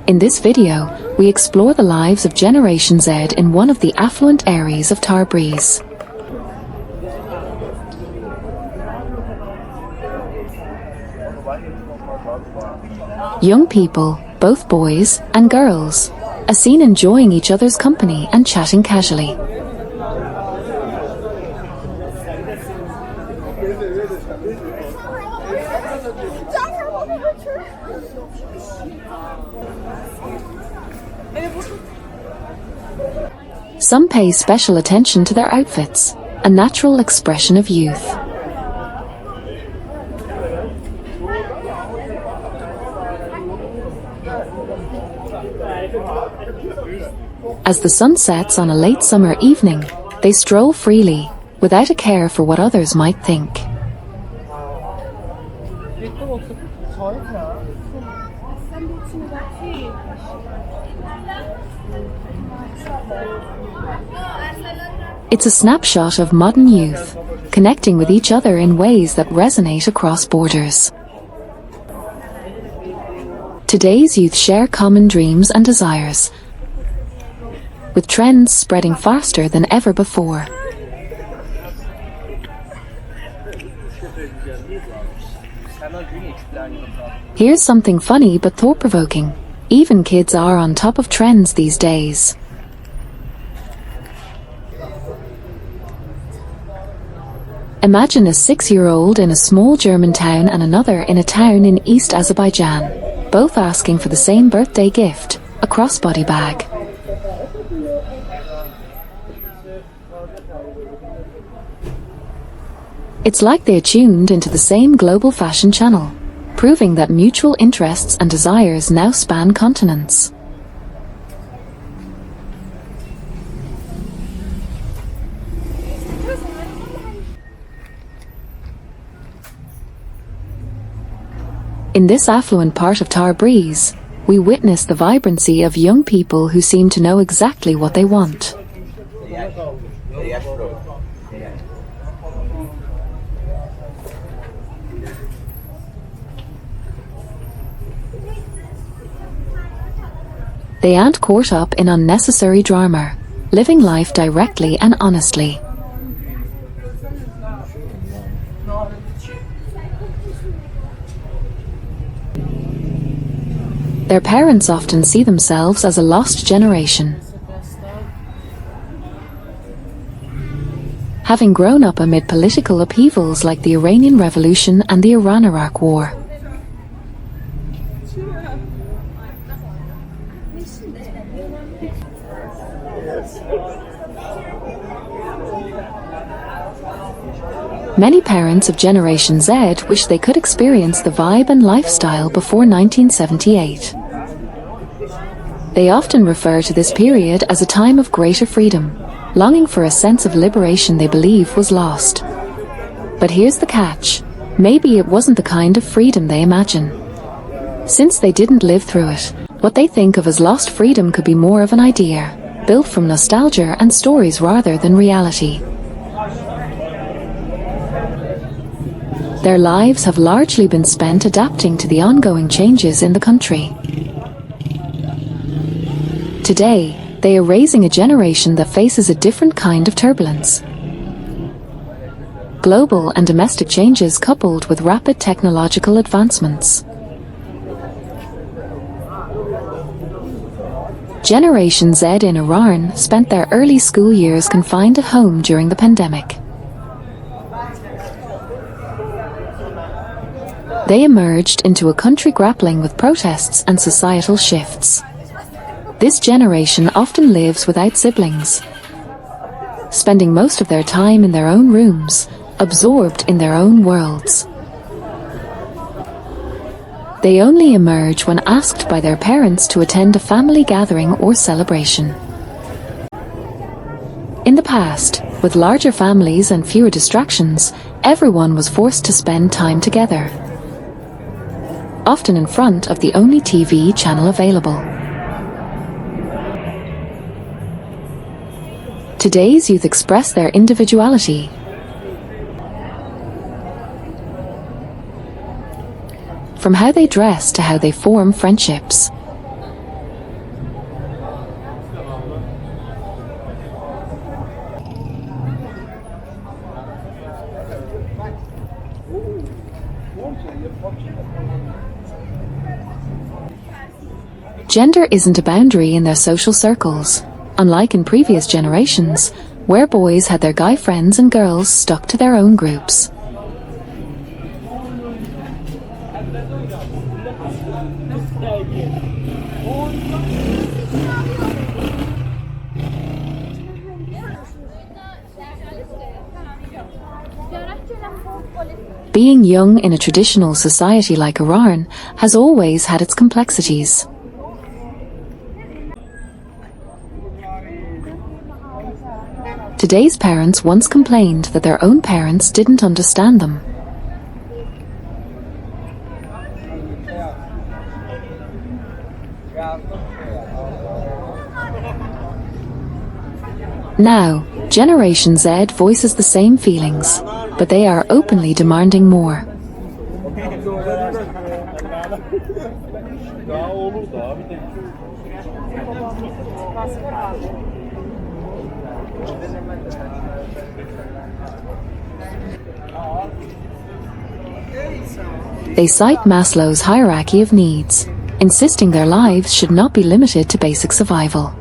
In this video, we explore the lives of Generation Z in one of the affluent areas of Tabriz. Young people, both boys and girls, are seen enjoying each other's company and chatting casually. Some pay special attention to their outfits, a natural expression of youth. As the sun sets on a late summer evening, they stroll freely, without a care for what others might think. It's a snapshot of modern youth, connecting with each other in ways that resonate across borders. Today's youth share common dreams and desires, with trends spreading faster than ever before. Here's something funny but thought-provoking. Even kids are on top of trends these days. Imagine a 6-year-old in a small German town and another in a town in East Azerbaijan, both asking for the same birthday gift, a crossbody bag. It's like they're tuned into the same global fashion channel, proving that mutual interests and desires now span continents. In this affluent part of Tabriz, we witness the vibrancy of young people who seem to know exactly what they want. They aren't caught up in unnecessary drama, living life directly and honestly. Their parents often see themselves as a lost generation, having grown up amid political upheavals like the Iranian Revolution and the Iran-Iraq War. Many parents of Generation Z wish they could experience the vibe and lifestyle before 1978. They often refer to this period as a time of greater freedom, longing for a sense of liberation they believe was lost. But here's the catch: maybe it wasn't the kind of freedom they imagine. Since they didn't live through it, what they think of as lost freedom could be more of an idea, built from nostalgia and stories rather than reality. Their lives have largely been spent adapting to the ongoing changes in the country. Today, they are raising a generation that faces a different kind of turbulence. Global and domestic changes coupled with rapid technological advancements. Generation Z in Iran spent their early school years confined at home during the pandemic. They emerged into a country grappling with protests and societal shifts. This generation often lives without siblings, spending most of their time in their own rooms, absorbed in their own worlds. They only emerge when asked by their parents to attend a family gathering or celebration. In the past, with larger families and fewer distractions, everyone was forced to spend time together, often in front of the only TV channel available. Today's youth express their individuality, from how they dress to how they form friendships. Gender isn't a boundary in their social circles, unlike in previous generations, where boys had their guy friends and girls stuck to their own groups. Being young in a traditional society like Iran has always had its complexities. Today's parents once complained that their own parents didn't understand them. Now, Generation Z voices the same feelings, but they are openly demanding more. They cite Maslow's hierarchy of needs, insisting their lives should not be limited to basic survival.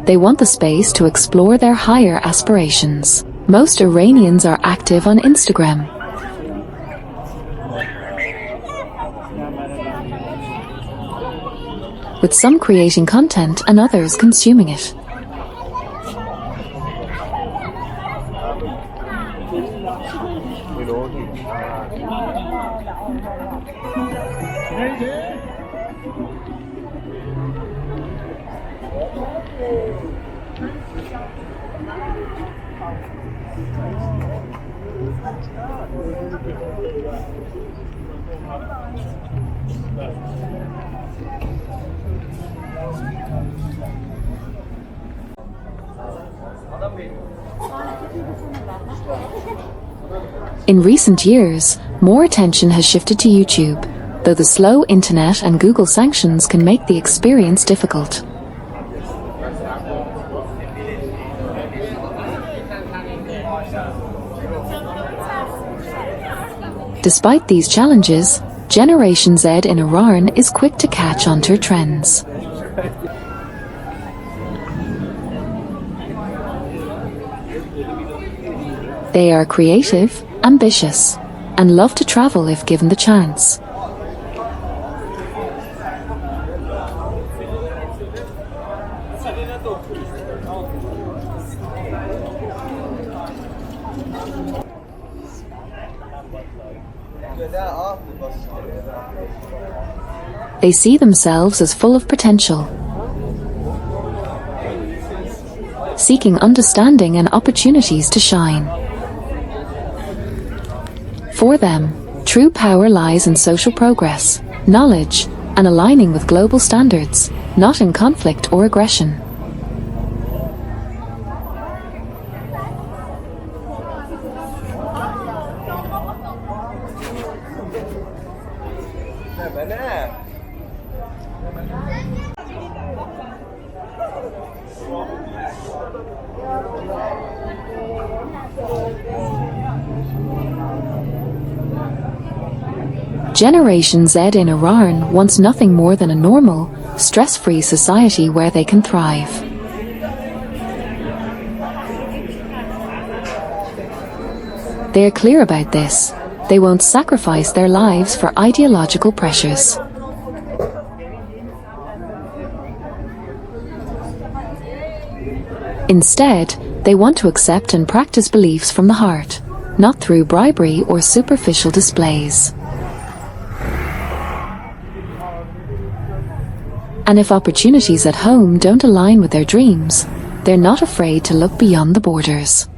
They want the space to explore their higher aspirations. Most Iranians are active on Instagram. With some creating content and others consuming it. In recent years, more attention has shifted to YouTube, though the slow internet and Google sanctions can make the experience difficult. Despite these challenges, Generation Z in Iran is quick to catch on to trends. They are creative, ambitious, and love to travel if given the chance. They see themselves as full of potential, seeking understanding and opportunities to shine. For them, true power lies in social progress, knowledge, and aligning with global standards, not in conflict or aggression. Generation Z in Iran wants nothing more than a normal, stress-free society where they can thrive. They are clear about this. They won't sacrifice their lives for ideological pressures. Instead, they want to accept and practice beliefs from the heart, not through bribery or superficial displays. And if opportunities at home don't align with their dreams, they're not afraid to look beyond the borders.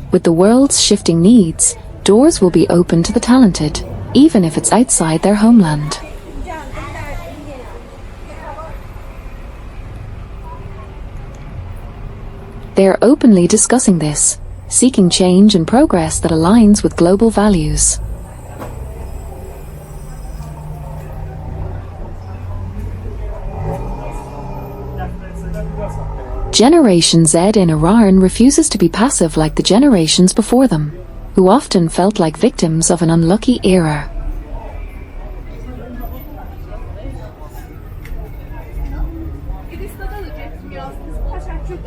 With the world's shifting needs, doors will be open to the talented, even if it's outside their homeland. They are openly discussing this, seeking change and progress that aligns with global values. Generation Z in Iran refuses to be passive like the generations before them, who often felt like victims of an unlucky era.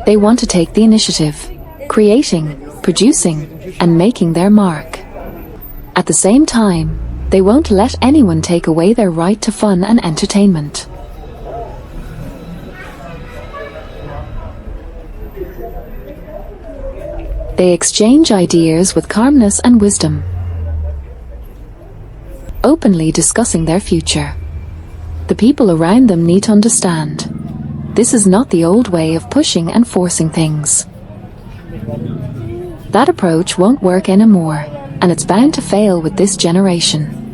They want to take the initiative, creating, producing, and making their mark. At the same time, they won't let anyone take away their right to fun and entertainment. They exchange ideas with calmness and wisdom, openly discussing their future. The people around them need to understand, this is not the old way of pushing and forcing things. That approach won't work anymore, and it's bound to fail with this generation.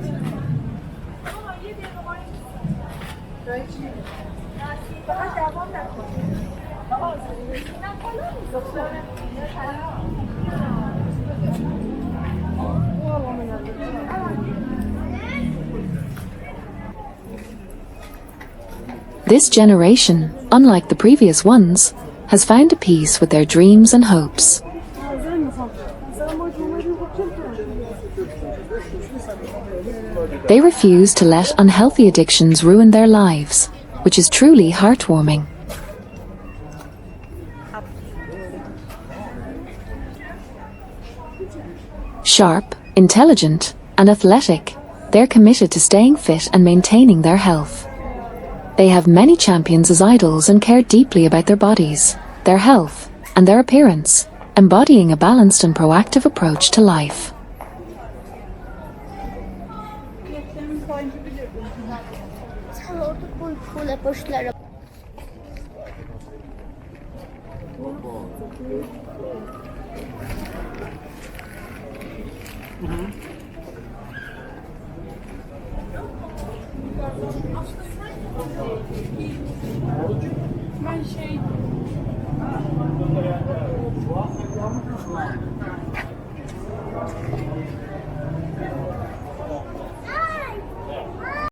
This generation, unlike the previous ones, has found a peace with their dreams and hopes. They refuse to let unhealthy addictions ruin their lives, which is truly heartwarming. Sharp, intelligent, and athletic, they're committed to staying fit and maintaining their health. They have many champions as idols and care deeply about their bodies, their health, and their appearance, embodying a balanced and proactive approach to life. Ben